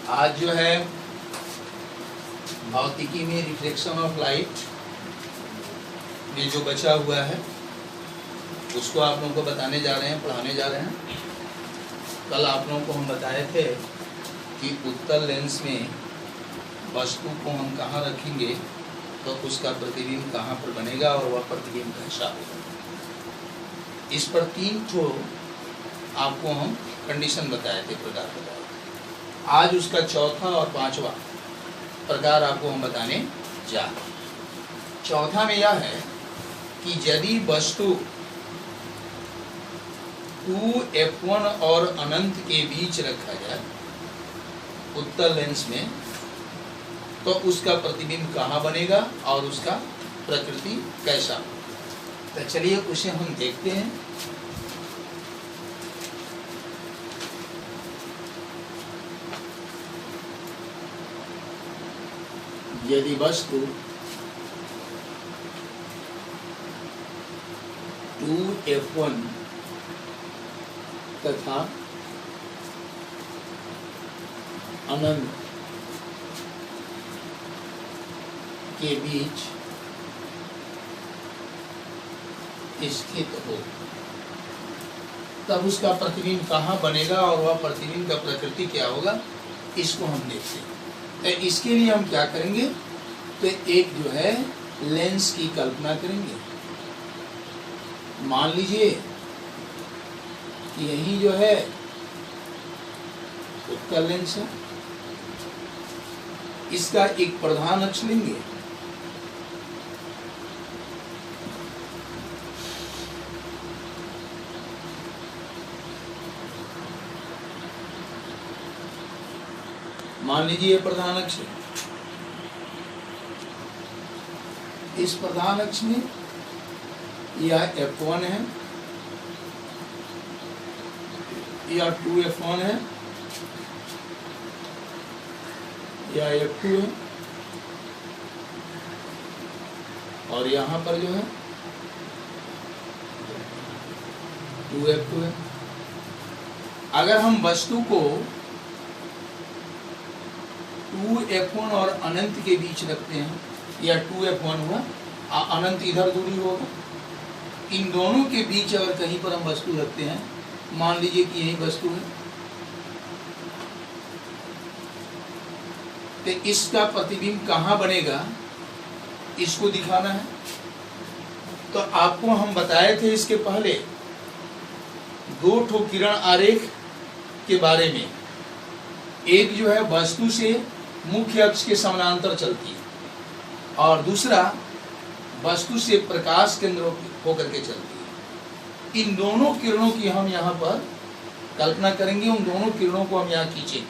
आज जो है भौतिकी में रिफ्लेक्शन ऑफ लाइट में जो बचा हुआ है उसको आप लोगों को बताने जा रहे हैं, पढ़ाने जा रहे हैं। कल आप लोगों को हम बताए थे कि उत्तल लेंस में वस्तु को हम कहाँ रखेंगे तो उसका प्रतिबिंब कहाँ पर बनेगा और वह प्रतिबिंब कैसा होगा। इस पर 3 ठो आपको हम कंडीशन बताए थे, प्रकार बताए। आज उसका चौथा और 5वां प्रकार आपको हम बताने जा रहे हैं। चौथा में यह है कि यदि वस्तु 2f1 और अनंत के बीच रखा जाए उत्तल लेंस में तो उसका प्रतिबिंब कहाँ बनेगा और उसका प्रकृति कैसा। तो चलिए उसे हम देखते हैं। यदि वस्तु 2f1 तथा अनंत के बीच स्थित हो तब उसका प्रतिबिंब कहाँ बनेगा और वह प्रतिबिंब का प्रकृति क्या होगा, इसको हम देखते हैं। तो इसके लिए हम क्या करेंगे, तो एक जो है लेंस की कल्पना करेंगे। मान लीजिए कि यही जो है उत्तल लेंस है, इसका एक प्रधान अक्ष लेंगे। मान लीजिए प्रधान अक्ष, इस प्रधान अक्ष में यह f1 है, यह 2f1 है, यह f2 है और यहाँ पर जो है 2f2 है। अगर हम वस्तु को 2f1 और अनंत के बीच रखते हैं, या 2f1 हुआ, अनंत इधर दूरी होगा, इन दोनों के बीच अगर कहीं पर हम वस्तु रखते हैं, मान लीजिए कि यही वस्तु है, तो इसका प्रतिबिंब कहाँ बनेगा इसको दिखाना है। तो आपको हम बताए थे इसके पहले 2 ठो किरण आरेख के बारे में। एक जो है वस्तु से मुख्य अक्ष के समानांतर चलती है और दूसरा वस्तु से प्रकाश केंद्र होकर के चलती है। इन दोनों किरणों की हम यहाँ पर कल्पना करेंगे, उन दोनों किरणों को हम यहाँ खींचेंगे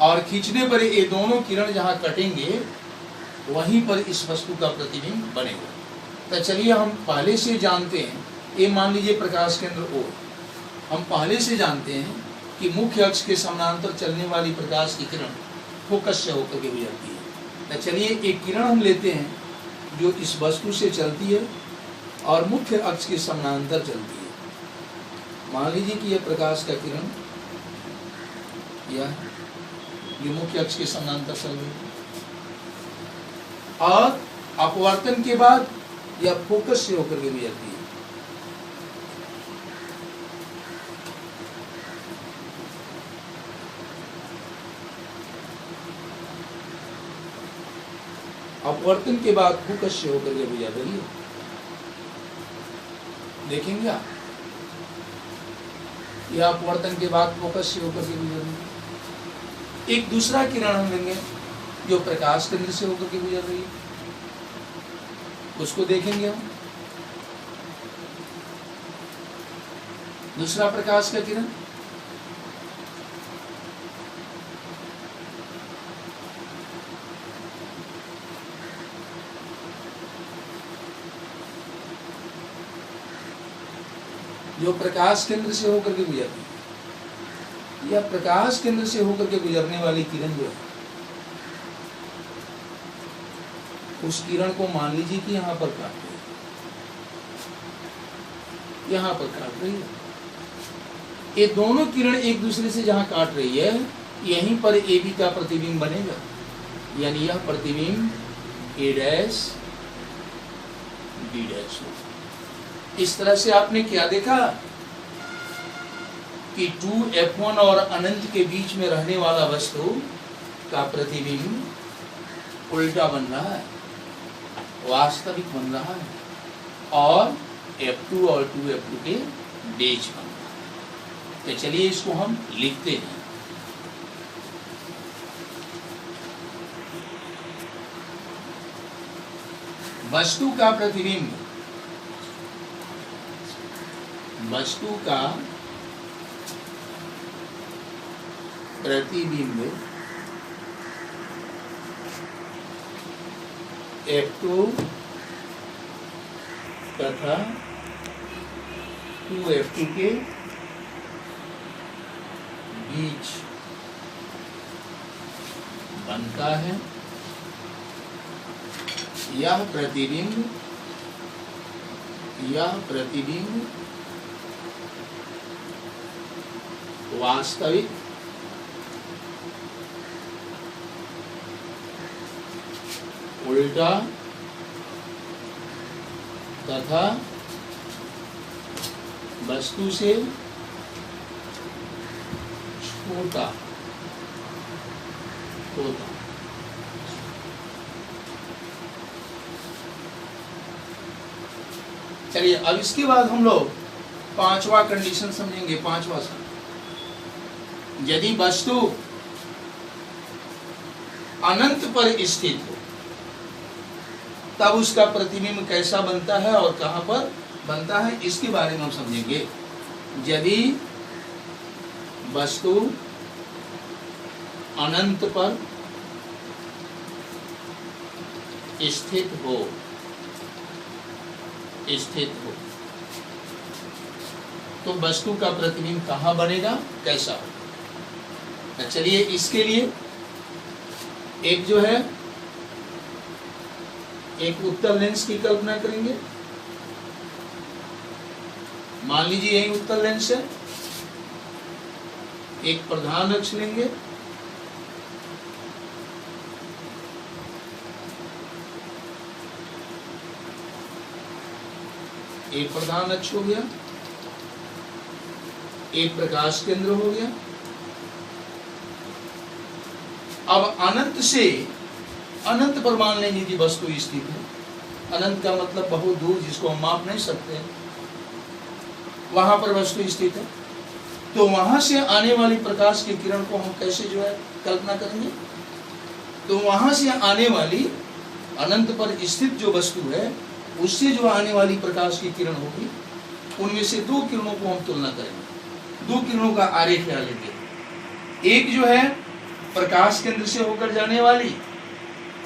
और खींचने पर ये दोनों किरण जहाँ कटेंगे वहीं पर इस वस्तु का प्रतिबिंब बनेगा। तो चलिए हम पहले से जानते हैं, ये मान लीजिए प्रकाश केंद्र O, हम पहले से जानते हैं कि मुख्य अक्ष के समानांतर चलने वाली प्रकाश की किरण फोकस से होकर के गुजरती है। तो चलिए एक किरण हम लेते हैं जो इस वस्तु से चलती है और मुख्य अक्ष के समानांतर चलती है। मान लीजिए कि यह प्रकाश का किरण यह मुख्य अक्ष के समानांतर चल रही है और अपवर्तन के बाद यह फोकस से होकर के गुजरती है। अपवर्तन के बाद फोकस से होकर के गुजर रही है। देखेंगे आप, यह अपवर्तन के बाद फोकस से होकर के गुजर रही है। एक दूसरा किरण हम लेंगे जो प्रकाश केंद्र से होकर के गुजर रही है, उसको देखेंगे हम। दूसरा प्रकाश का किरण जो प्रकाश केंद्र से होकर के गुजरती है, या प्रकाश केंद्र से होकर के गुजरने वाली किरण जो है, उस किरण को मान लीजिए कि यहाँ पर काट रही है, यहाँ पर काट रही है। ये दोनों किरण एक दूसरे से जहाँ काट रही है यहीं पर ए बी का प्रतिबिंब बनेगा, यानी यह प्रतिबिंब ए डैश बी डैश हो। इस तरह से आपने क्या देखा कि 2f1 और अनंत के बीच में रहने वाला वस्तु का प्रतिबिंब उल्टा बन रहा है, वास्तविक बन रहा है, और f2 और 2f2 के बीच बन रहा है। तो चलिए इसको हम लिखते हैं। वस्तु का प्रतिबिंब, वस्तु का प्रतिबिंब f2 तथा 2f2 के बीच बनता है। यह प्रतिबिंब वास्तविक उल्टा तथा वस्तु से छोटा होता। चलिए अब इसके बाद हम लोग पांचवा कंडीशन समझेंगे। पांचवा सा, यदि वस्तु अनंत पर स्थित हो तब उसका प्रतिबिंब कैसा बनता है और कहां पर बनता है, इसके बारे में हम समझेंगे। यदि वस्तु अनंत पर स्थित हो तो वस्तु का प्रतिबिंब कहां बनेगा, कैसा हो। चलिए इसके लिए एक जो है एक उत्तल लेंस की कल्पना करेंगे। मान लीजिए यही उत्तल लेंस है, एक प्रधान अक्ष लेंगे, एक प्रधान अक्ष हो गया, एक प्रकाश केंद्र हो गया। अब अनंत से अनंत पर मान लेंगे कि वस्तु स्थित है। अनंत का मतलब बहुत दूर, जिसको हम माप नहीं सकते, वहां पर वस्तु स्थित है। तो वहां से आने वाली प्रकाश की किरण को हम कैसे जो है कल्पना करेंगे। तो वहां से आने वाली अनंत पर स्थित जो वस्तु है उससे जो आने वाली प्रकाश की किरण होगी, उनमें से दो किरणों को हम तुलना करेंगे। दो किरणों का आरेख यहाँ लेंगे। एक जो है प्रकाश केंद्र से होकर जाने वाली,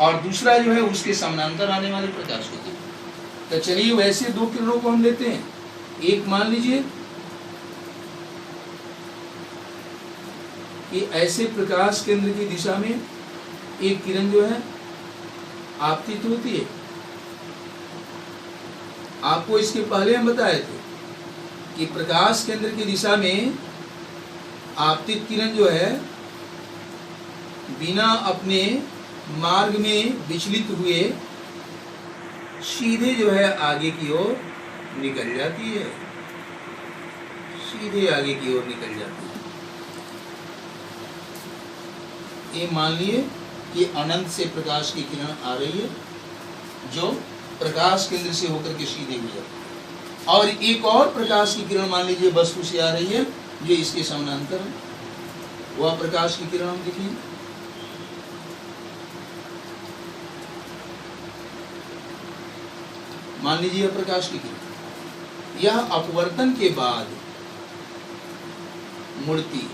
और दूसरा जो है उसके समानांतर आने वाली प्रकाश की किरण। तो चलिए वैसे दो किरणों को हम लेते हैं। एक मान लीजिए कि ऐसे प्रकाश केंद्र की दिशा में एक किरण जो है आपतित होती है। आपको इसके पहले हम बताए थे कि प्रकाश केंद्र की दिशा में आपतित किरण जो है बिना अपने मार्ग में विचलित हुए सीधे जो है आगे की ओर निकल जाती है, सीधे आगे की ओर निकल जाती है। ये मान लिए कि अनंत से प्रकाश की किरण आ रही है जो प्रकाश केंद्र से होकर के सीधे गुजर, और एक और प्रकाश की किरण मान लीजिए वस्तु से आ रही है जो इसके समानांतर है। वह प्रकाश की किरण हम देखिए, मान लीजिए प्रकाश की किरण, यह अपवर्तन के बाद मुड़ती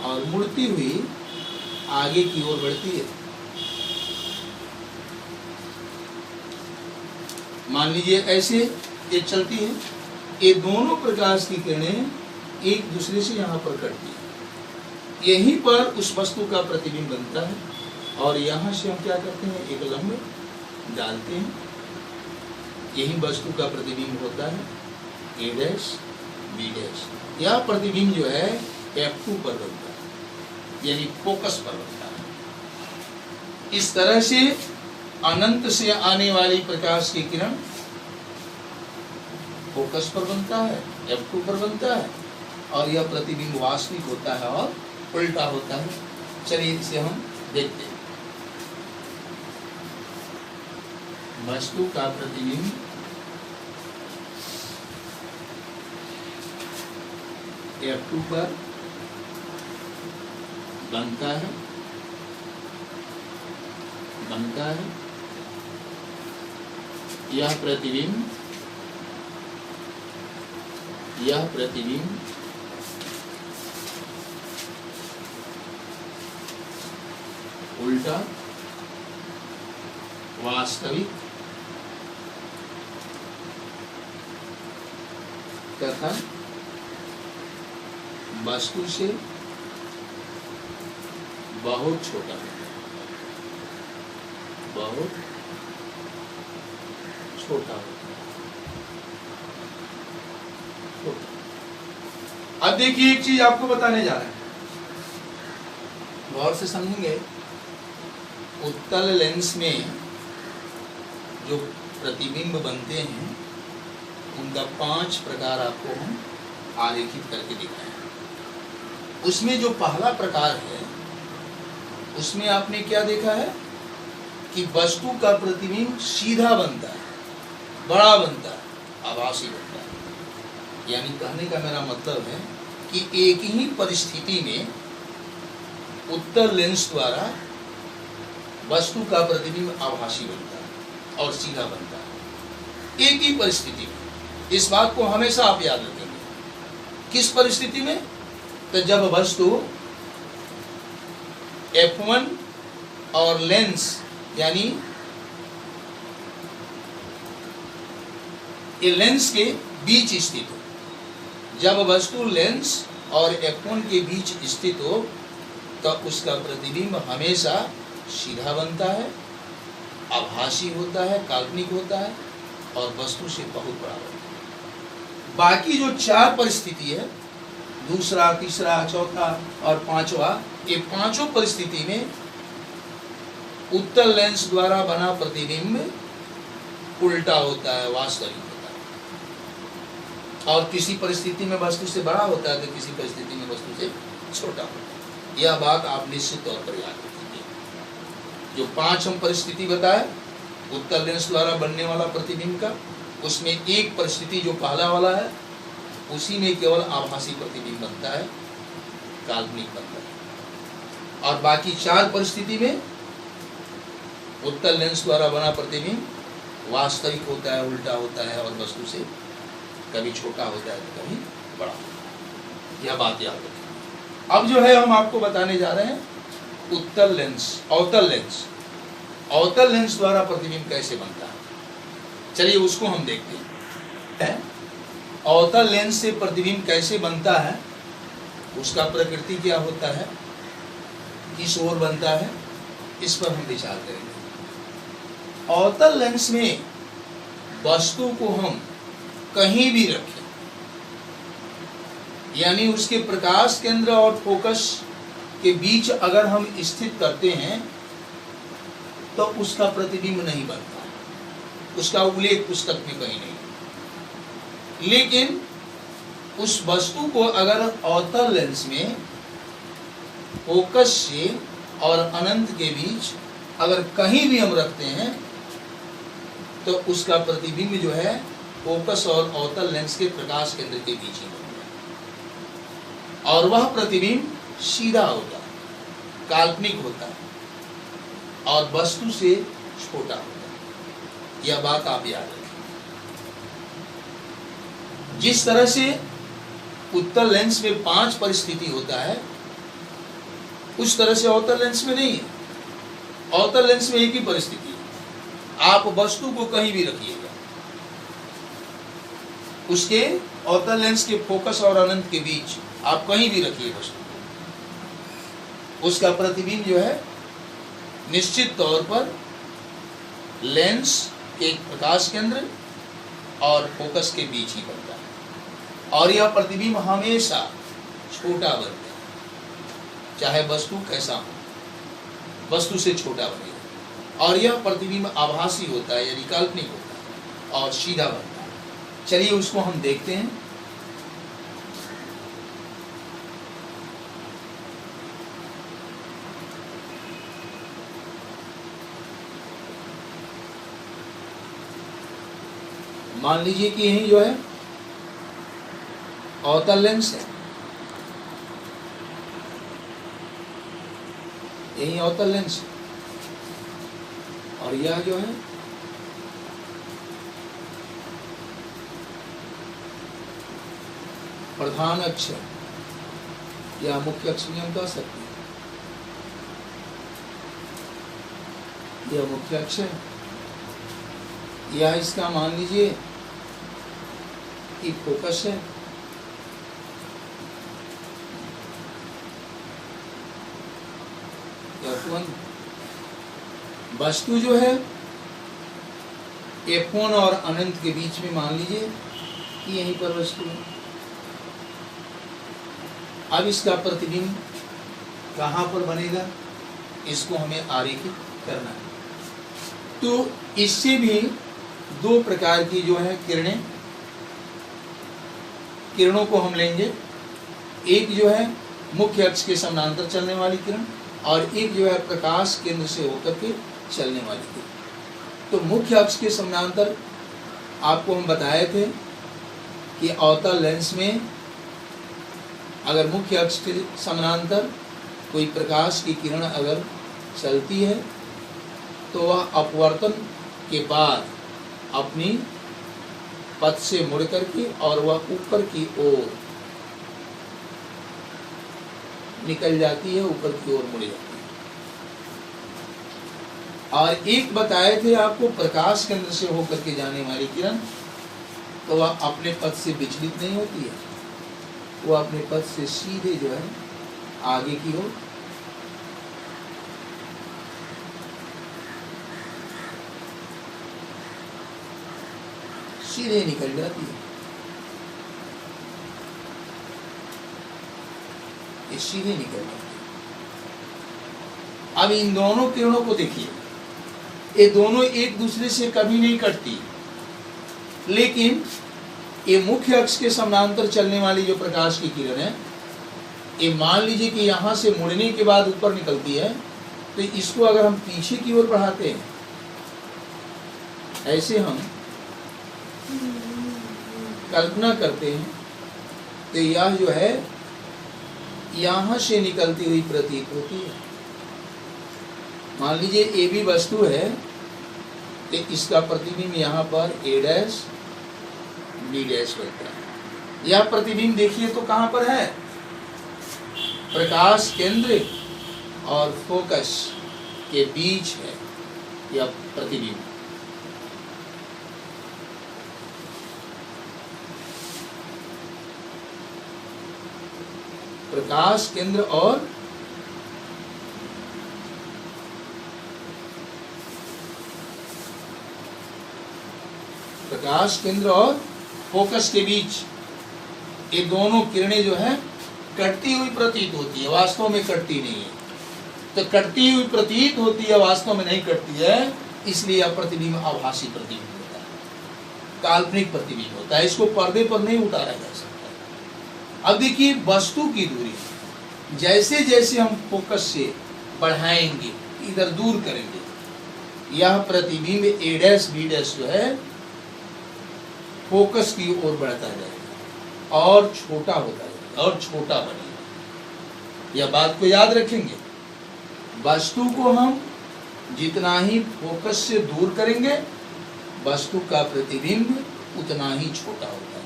और मुड़ती हुई आगे की ओर बढ़ती है। मान लीजिए ऐसे ये चलती है। ये दोनों प्रकाश की किरणें एक दूसरे से यहाँ पर कटती है। यहीं पर उस वस्तु का प्रतिबिंब बनता है, और यहाँ से हम क्या करते हैं, एक लंब डालते हैं। यही वस्तु का प्रतिबिंब होता है। ए डैश बी डैश। यह प्रतिबिंब जो है F2 पर बनता है, यानी फोकस पर बनता है। इस तरह से अनंत से आने वाली प्रकाश की किरण फोकस पर बनता है, F2 पर बनता है, और यह प्रतिबिंब वास्तविक होता है और उल्टा होता है। चलिए इसे हम देखते हैं। वस्तु का प्रतिबिंब F2 पर बनता है, यह प्रतिबिंब उल्टा वास्तविक तथा वस्तु से बहुत छोटा होता है, बहुत छोटा होता है। अब देखिए एक चीज आपको बताने जा रहे हैं, गौर से समझेंगे। उत्तल लेंस में जो प्रतिबिंब बनते हैं उनका 5 प्रकार आपको हम आरेखित करके दिखाएं। उसमें जो पहला प्रकार है उसमें आपने क्या देखा है कि वस्तु का प्रतिबिंब सीधा बनता है, बड़ा बनता है, आभासी बनता है। यानी कहने का मेरा मतलब है कि एक ही परिस्थिति में उत्तल लेंस द्वारा वस्तु का प्रतिबिंब आभासी बनता है और सीधा बनता है, एक ही परिस्थिति में। इस बात को हमेशा आप याद रखेंगे। किस परिस्थिति में? तो जब वस्तु F1 और लेंस यानी ये लेंस के बीच स्थित हो। जब वस्तु लेंस और F1 के बीच स्थित हो तो उसका प्रतिबिंब हमेशा सीधा बनता है, आभासी होता है, काल्पनिक होता है और वस्तु से बहुत बड़ा बनता है। बाकी जो 4 परिस्थिति है, दूसरा, तीसरा, चौथा और 5वां, ये 5 परिस्थिति में उत्तल लेंस द्वारा बना प्रतिबिंब उल्टा होता है, वास्तविक होता है। और किसी परिस्थिति में वस्तु से बड़ा होता है तो किसी परिस्थिति में वस्तु से छोटा होता है। यह बात आप निश्चित तौर पर याद रखेंगे। जो 5 हम परिस्थिति बताए उत्तल लेंस द्वारा बनने वाला प्रतिबिंब का, उसमें एक परिस्थिति जो पहला वाला है उसी में केवल आभासी प्रतिबिंब बनता है, काल्पनिक बनता है। और बाकी 4 परिस्थिति में उत्तल लेंस द्वारा बना प्रतिबिंब वास्तविक होता है, उल्टा होता है और वस्तु से कभी छोटा होता है तो कभी बड़ा होता है। यह बात याद रखें। अब जो है हम आपको बताने जा रहे हैं उत्तल लेंस, अवतल लेंस। अवतल लेंस द्वारा प्रतिबिंब कैसे बनता है, चलिए उसको हम देखते हैं। अवतल लेंस से प्रतिबिंब कैसे बनता है, उसका प्रकृति क्या होता है, किस ओर बनता है, इस पर हम विचार करेंगे। अवतल लेंस में वस्तु को हम कहीं भी रखें, यानी उसके प्रकाश केंद्र और फोकस के बीच अगर हम स्थित करते हैं तो उसका प्रतिबिंब नहीं बनता, उसका उल्लेख पुस्तक में कहीं नहीं। लेकिन उस वस्तु को अगर अवतल लेंस में फोकस से और अनंत के बीच अगर कहीं भी हम रखते हैं तो उसका प्रतिबिंब जो है फोकस और अवतल लेंस के प्रकाश केंद्र के बीच ही बनता है और वह प्रतिबिंब सीधा होता है, काल्पनिक होता है और वस्तु से छोटा होता है। यह बात आप याद रखें। जिस तरह से उत्तल लेंस में 5 परिस्थिति होता है उस तरह से अवतल लेंस में नहीं है। अवतल लेंस में एक ही परिस्थिति है, आप वस्तु को कहीं भी रखिएगा, उसके अवतल लेंस के फोकस और अनंत के बीच आप कहीं भी रखिए वस्तु को, उसका प्रतिबिंब जो है निश्चित तौर पर लेंस के प्रकाश केंद्र और फोकस के बीच ही बनता है। और यह प्रतिबिंब हमेशा छोटा बनता है, चाहे वस्तु कैसा हो, वस्तु से छोटा बनेगा। और यह प्रतिबिंब आभासी होता है, यानी काल्पनिक होता है और सीधा बनता है। चलिए उसको हम देखते हैं। मान लीजिए कि यही जो है अवतल लेंस है, यही अवतल लेंस है, और यह जो है प्रधान अक्ष है, या मुख्य अक्ष भी हम कह सकते हैं, यह मुख्य अक्ष है। यह इसका मान लीजिए कि फोकस है, F1। वस्तु जो है F1 और अनंत के बीच में मान लीजिए कि यहीं पर वस्तु है। अब इसका प्रतिबिंब कहाँ पर बनेगा, इसको हमें आरेखित करना है। तो इससे भी दो प्रकार की जो है किरणों को हम लेंगे। एक जो है मुख्य अक्ष के समानांतर चलने वाली किरण, और एक जो है प्रकाश केंद्र से होकर के चलने वाली किरण। तो मुख्य अक्ष के समानांतर आपको हम बताए थे कि अवतल लेंस में अगर मुख्य अक्ष के समानांतर कोई प्रकाश की किरण अगर चलती है तो वह अपवर्तन के बाद अपनी पथ से मुड़ करके और वह ऊपर की ओर निकल जाती है, ऊपर की ओर मुड़ जाती है। और एक बताए थे आपको प्रकाश केंद्र से होकर के जाने वाली किरण, तो वह अपने पथ से विचलित नहीं होती है, वह अपने पथ से सीधे जो है आगे की ओर सीधे निकल जाती है, ये सीधे निकल जाती है। अब इन दोनों किरणों को देखिए, ये दोनों एक दूसरे से कभी नहीं कटती, लेकिन ये मुख्य अक्ष के समानांतर चलने वाली जो प्रकाश की किरण है, ये मान लीजिए कि यहाँ से मुड़ने के बाद ऊपर निकलती है, तो इसको अगर हम पीछे की ओर बढ़ाते हैं, ऐसे हम कल्पना करते हैं, तो यह जो है यहाँ से निकलती हुई प्रतीत होती है। मान लीजिए ए भी वस्तु है, तो इसका प्रतिबिंब यहाँ पर ए डैश बी डैश बनता है। यह प्रतिबिंब देखिए तो कहाँ पर है, प्रकाश केंद्र और फोकस के बीच है यह प्रतिबिंब। प्रकाश केंद्र और फोकस के बीच ये दोनों किरणें जो है कटती हुई प्रतीत होती है, वास्तव में कटती नहीं है। तो कटती हुई प्रतीत होती है, वास्तव में नहीं कटती है, इसलिए यह प्रतिबिंब आभासी प्रतिबिंब होता है, काल्पनिक प्रतिबिंब होता है। इसको पर्दे पर नहीं उतारा जा सकता। अब देखिए वस्तु की दूरी, जैसे जैसे हम फोकस से बढ़ाएंगे, इधर दूर करेंगे, यह प्रतिबिंब ए डैश बी डैश जो है फोकस की ओर बढ़ता जाएगा और छोटा होता जाएगा और छोटा बनेगा। यह बात को याद रखेंगे, वस्तु को हम जितना ही फोकस से दूर करेंगे, वस्तु का प्रतिबिंब उतना ही छोटा होता है।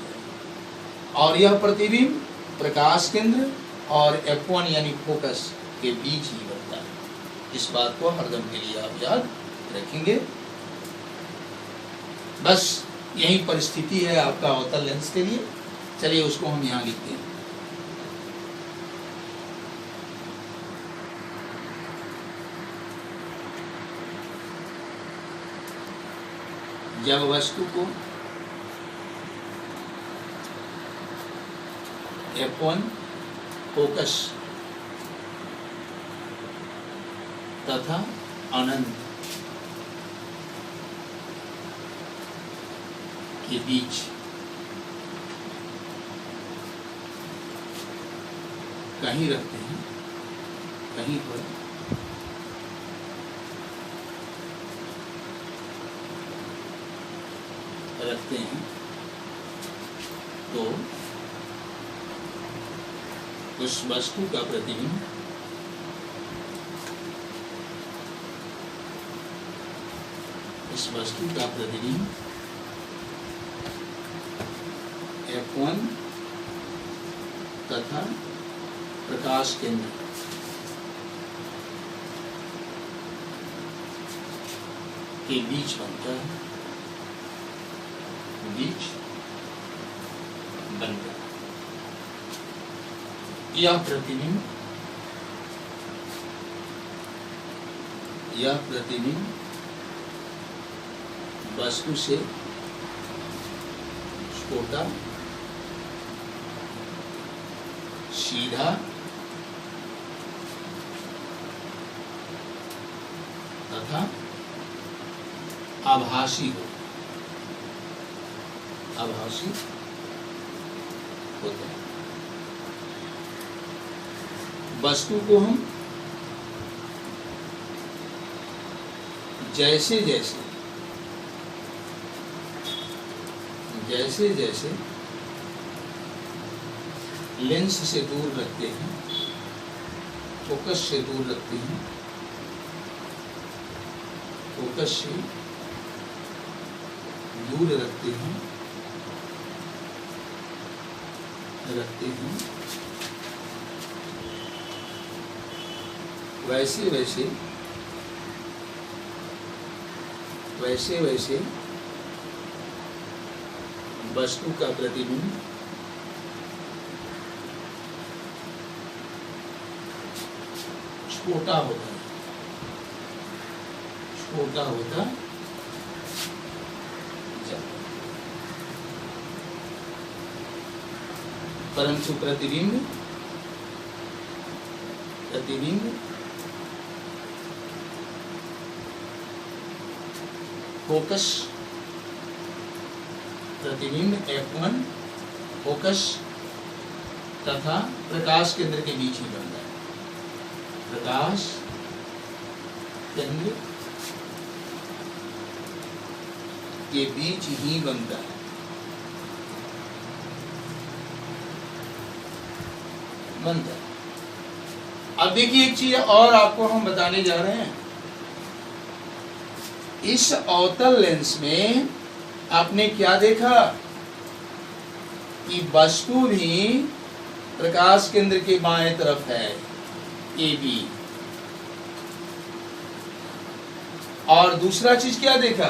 और यह प्रतिबिंब प्रकाश केंद्र और F1 यानी फोकस के बीच ही बनता है। इस बात को हरदम के लिए आप याद रखेंगे। बस यही परिस्थिति है आपका अवतल लेंस के लिए। चलिए उसको हम यहाँ लिखते हैं। जब वस्तु को F1 फोकस तथा अनंत के बीच कहीं रखते हैं, कहीं पर रखते हैं, तो उस वस्तु का प्रतिबिंब F1 तथा प्रकाश केंद्र के बीच बनता है, यह प्रतिबिंब वस्तु से छोटा, सीधा तथा आभासी होता है। वस्तु को हम जैसे जैसे लेंस से दूर रखते हैं, फोकस से दूर रखते हैं, वैसे वैसे वस्तु का प्रतिबिंब छोटा होता जाता, परंतु प्रतिबिंब फोकस, प्रतिबिंब F1 फोकस तथा प्रकाश केंद्र के बीच ही बनता है, प्रकाश केंद्र के बीच ही बनता है। अब देखिए एक चीज और आपको हम बताने जा रहे हैं। इस अवतल लेंस में आपने क्या देखा कि वस्तु भी प्रकाश केंद्र के बाएं तरफ है, AB, और दूसरा चीज क्या देखा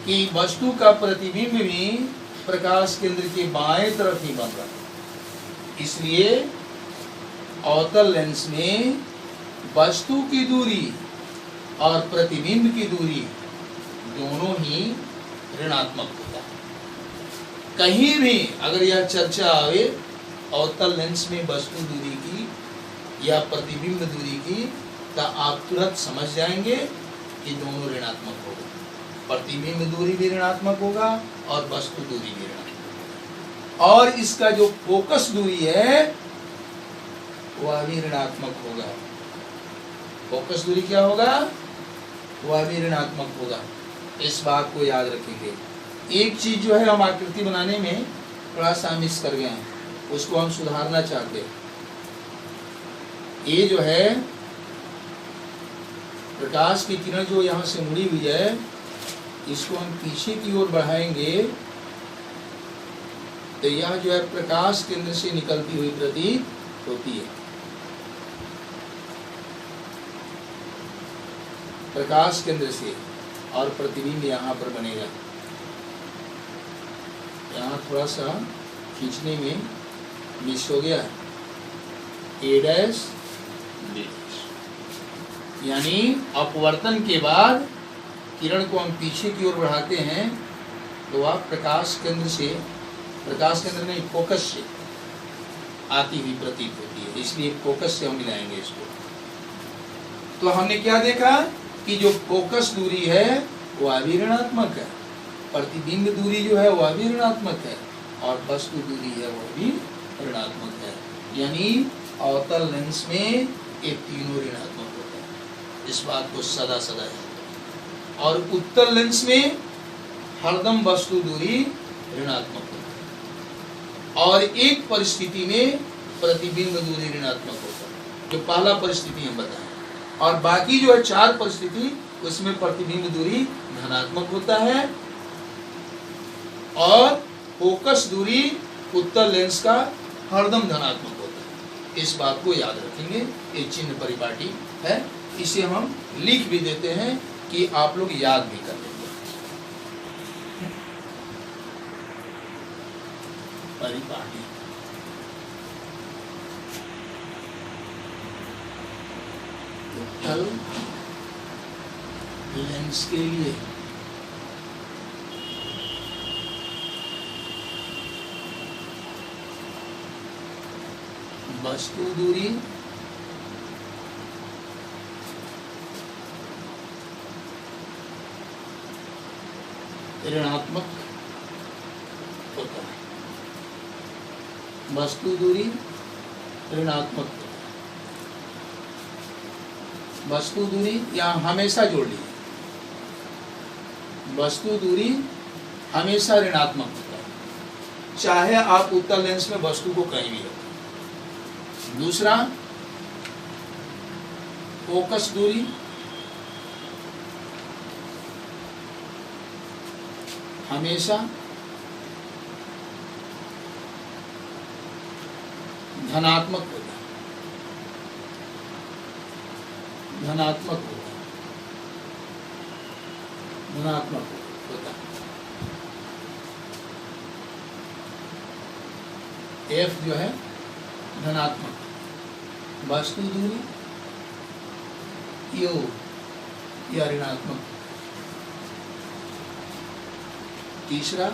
कि वस्तु का प्रतिबिंब भी प्रकाश केंद्र के बाएं तरफ ही बन रहा है। इसलिए अवतल लेंस में वस्तु की दूरी और प्रतिबिंब की दूरी दोनों ही ऋणात्मक होता है। कहीं भी अगर यह चर्चा आवे अवतल लेंस में वस्तु दूरी की या प्रतिबिंब दूरी की, तो आप तुरंत समझ जाएंगे कि दोनों ऋणात्मक होगा। प्रतिबिंब दूरी भी ऋणात्मक होगा और वस्तु दूरी भी ऋणात्मक होगा, और इसका जो फोकस दूरी है वह भी ऋणात्मक होगा। फोकस दूरी क्या होगा? वह भी ऋणात्मक होगा। इस बात को याद रखेंगे। एक चीज जो है हम आकृति बनाने में थोड़ा सा मिस कर गए हैं, उसको हम सुधारना चाहते हैं। ये जो है प्रकाश की किरण जो यहाँ से मुड़ी हुई है, इसको हम पीछे की ओर बढ़ाएंगे तो यह जो है प्रकाश केंद्र से निकलती हुई प्रतीत होती है। प्रकाश केंद्र से, और प्रतिबिंब यहाँ पर बनेगा। यहाँ थोड़ा सा खींचने में मिस हो गया, A' B', यानी अपवर्तन के बाद किरण को हम पीछे की ओर बढ़ाते हैं तो आप प्रकाश केंद्र से, प्रकाश केंद्र नहीं फोकस से, आती हुई प्रतीत होती है, इसलिए फोकस से हम मिलाएंगे इसको। तो हमने क्या देखा कि जो फोकस दूरी है वह भी ऋणात्मक है, प्रतिबिंब दूरी जो है वह भी ऋणात्मक है, और वस्तु दूरी है वह भी ऋणात्मक है। यानी अवतल लेंस में ये तीनों ऋणात्मक होते हैं, इस बात को सदा सदा याद। और उत्तल लेंस में हरदम वस्तु दूरी ऋणात्मक होती है, और एक परिस्थिति में प्रतिबिंब दूरी ऋणात्मक होता है, जो पहला परिस्थिति हम बताएं। और बाकी जो है 4 परिस्थिति, उसमें प्रतिबिंब दूरी धनात्मक होता है, और फोकस दूरी उत्तल लेंस का हरदम धनात्मक होता है। इस बात को याद रखेंगे, ये चिन्ह परिपाटी है, इसे हम लिख भी देते हैं कि आप लोग याद भी कर लेंगे। परिपाटी उत्तल लेंस के लिए वस्तु दूरी ऋणात्मक होता है, वस्तु दूरी ऋणात्मक होता है। वस्तु दूरी यहाँ हमेशा जोड़ लीजिए, वस्तु दूरी हमेशा ऋणात्मक होता है, चाहे आप उत्तल लेंस में वस्तु को कहीं भी रखें। दूसरा, फोकस दूरी हमेशा धनात्मक होता है, धनात्मक होता है, धनात्मक होता है। एफ जो है धनात्मक, वस्तु दूरी यू या ऋणात्मक। तीसरा,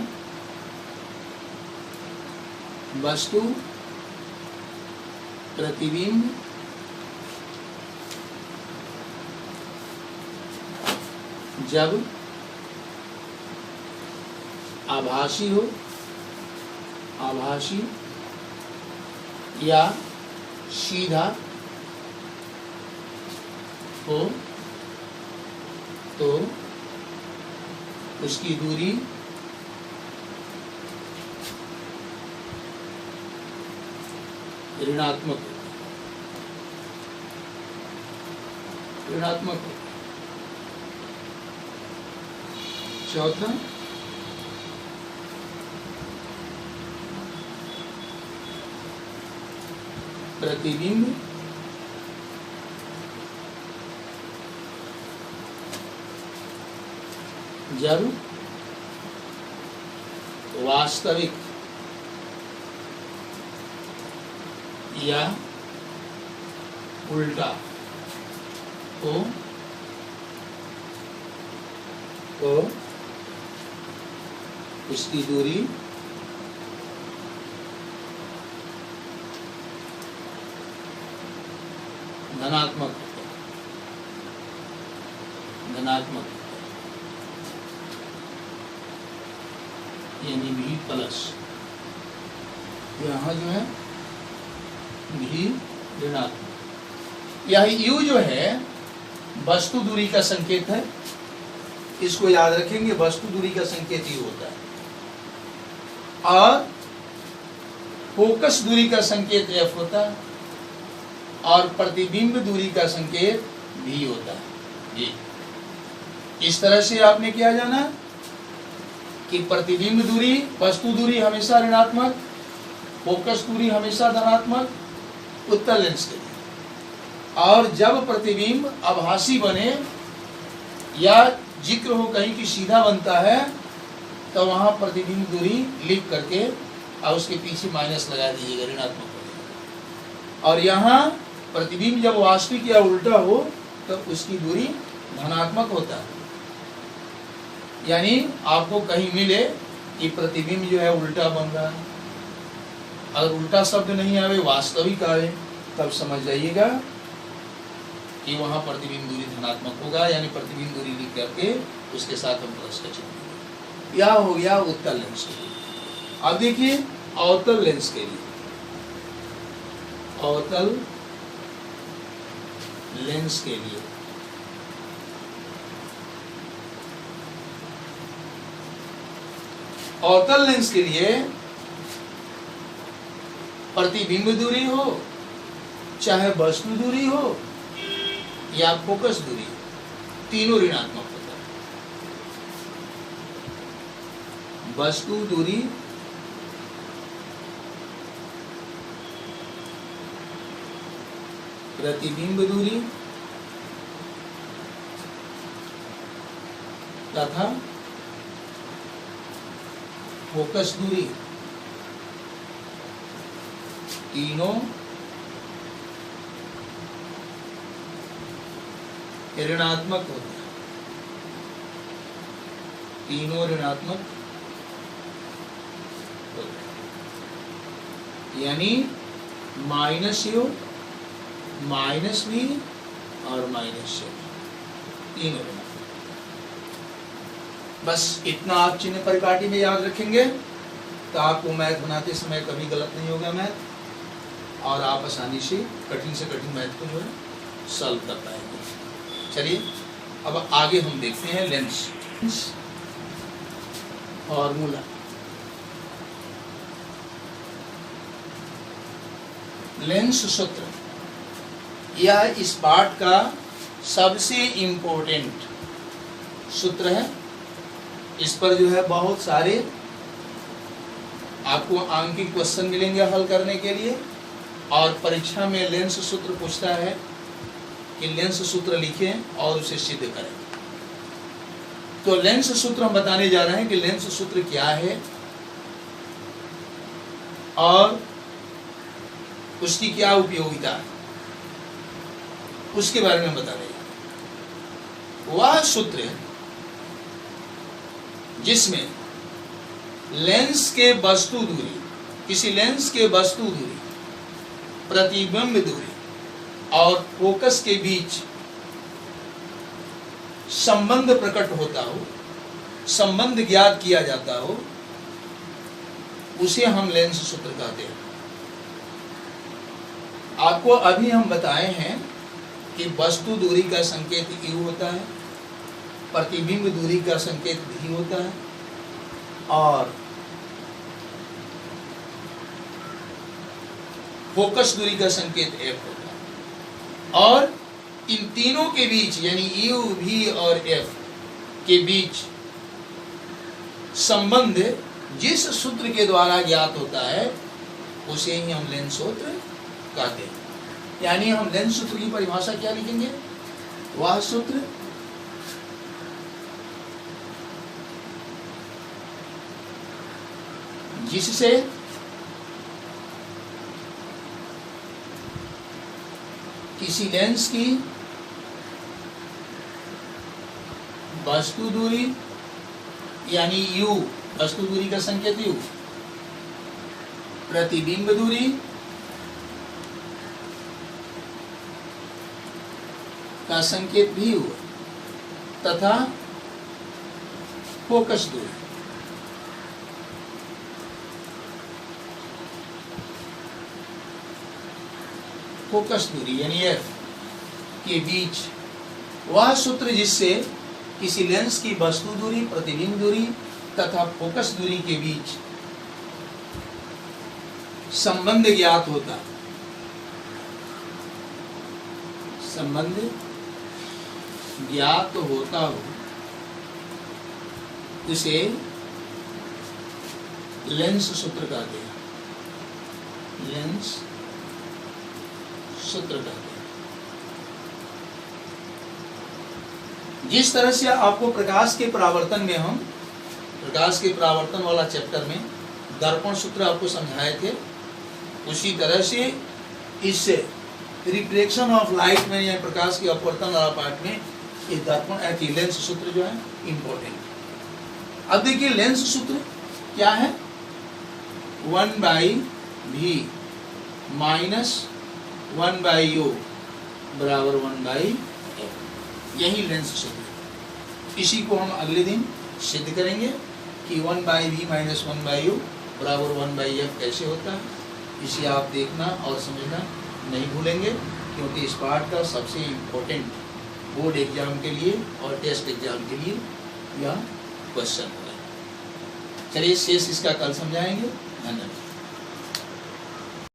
वस्तु प्रतिबिंब जब आभासी हो, आभासी या सीधा हो, तो उसकी दूरी ऋणात्मक होती है, ऋणात्मक होती है। चौथा, प्रतिबिंब जब वास्तविक या उल्टा हो, तो उसकी दूरी धनात्मक, धनात्मक यानी भी प्लस। यहाँ जो है भी ऋणात्मक। यह यू जो है वस्तु दूरी का संकेत है, इसको याद रखेंगे, वस्तु दूरी का संकेत यू होता है, और फोकस दूरी का संकेत एफ होता है, और प्रतिबिंब दूरी का संकेत भी होता है। जी, इस तरह से आपने क्या जाना कि प्रतिबिंब दूरी, वस्तु दूरी हमेशा ऋणात्मक, फोकस दूरी हमेशा धनात्मक उत्तल लेंस के लिए, और जब प्रतिबिंब आभासी बने या जिक्र हो कहीं की सीधा बनता है, तो वहां प्रतिबिंब दूरी लिख करके और उसके पीछे माइनस लगा दीजिएगा, ऋणात्मक हो जाएगा। और यहाँ प्रतिबिंब जब वास्तविक या उल्टा हो तो उसकी दूरी धनात्मक होता है। यानी आपको कहीं मिले कि प्रतिबिंब जो है उल्टा बन रहा है अगर उल्टा शब्द नहीं आवे, वास्तविक आवे, तब समझ जाइएगा कि वहां प्रतिबिंब दूरी धनात्मक होगा, यानी प्रतिबिंब दूरी लिख करके उसके साथ हम प्लस का चिन्ह देंगे। यह हो गया उत्तल लेंस के लिए। अब देखिए अवतल लेंस के लिए, अवतल लेंस के लिए अवतल लेंस के लिए प्रतिबिंब दूरी हो, चाहे वस्तु दूरी हो या फोकस दूरी, तीनों ऋणात्मक होता है। वस्तु दूरी, प्रतिबिंब दूरी तथा फोकस दूरी, तीनों ऋणात्मक होते हैं, तीनों ऋणात्मक होते हैं, यानी -u, -v और -u, तीनों ऋणात्मक। बस इतना आप चिन्ह परिपाटी में याद रखेंगे तो आपको मैथ बनाते समय कभी गलत नहीं होगा मैथ, और आप आसानी से कठिन मैथ को जो है सॉल्व कर पाएंगे। चलिए अब आगे हम देखते हैं लेंस फॉर्मूला। लेंस सूत्र, यह इस पाठ का सबसे इम्पोर्टेंट सूत्र है। इस पर जो है बहुत सारे आपको अंकित क्वेश्चन मिलेंगे हल करने के लिए, और परीक्षा में लेंस सूत्र पूछता है कि लेंस सूत्र लिखें और उसे सिद्ध करें। तो लेंस सूत्र हम बताने जा रहे हैं कि लेंस सूत्र क्या है और उसकी क्या उपयोगिता है, उसके बारे में बताने जा रहे हैं। वह सूत्र जिसमें लेंस के वस्तु दूरी, किसी लेंस के वस्तु दूरी, प्रतिबिंब दूरी और फोकस के बीच संबंध प्रकट होता हो, संबंध ज्ञात किया जाता हो, उसे हम लेंस सूत्र कहते हैं। आपको अभी हम बताए हैं कि वस्तु दूरी का संकेत u होता है, प्रतिबिंब दूरी का संकेत v होता है, और फोकस दूरी का संकेत f होता है। और इन तीनों के बीच यानी u, v और f के बीच संबंध जिस सूत्र के द्वारा ज्ञात होता है उसे ही हम लेंस सूत्र कहते हैं। यानी हम लेंस सूत्र की परिभाषा क्या लिखेंगे? वह सूत्र जिससे किसी लेंस की वस्तु दूरी यानी u, वस्तु दूरी का संकेत u, प्रतिबिंब दूरी का संकेत v हुआ तथा फोकस दूरी यानी f के बीच वह सूत्र जिससे किसी लेंस की वस्तु दूरी, प्रतिबिंब दूरी तथा फोकस दूरी के बीच संबंध ज्ञात होता, संबंध ज्ञात होता हो, उसे लेंस सूत्र कहते हैं। लेंस सूत्र कहते हैं। जिस तरह से आपको प्रकाश के परावर्तन में हम प्रकाश के परावर्तन वाला चैप्टर में दर्पण सूत्र आपको समझाए थे, उसी तरह से इस रिफ्लेक्शन ऑफ लाइट में या प्रकाश के अपवर्तन वाला पार्ट में ये दर्पण लेंस सूत्र जो है इम्पोर्टेंट। अब देखिए लेंस सूत्र क्या है? 1/2 भी माइनस 1/u बराबर 1/f। यही लेंस सिद्ध है। इसी को हम अगले दिन सिद्ध करेंगे कि 1/v माइनस 1/u बराबर 1/f कैसे होता है। इसे आप देखना और समझना नहीं भूलेंगे, क्योंकि इस पार्ट का सबसे इम्पोर्टेंट बोर्ड एग्जाम के लिए और टेस्ट एग्जाम के लिए यह क्वेश्चन है। चलिए शेष इसका कल समझाएंगे। धन्यवाद।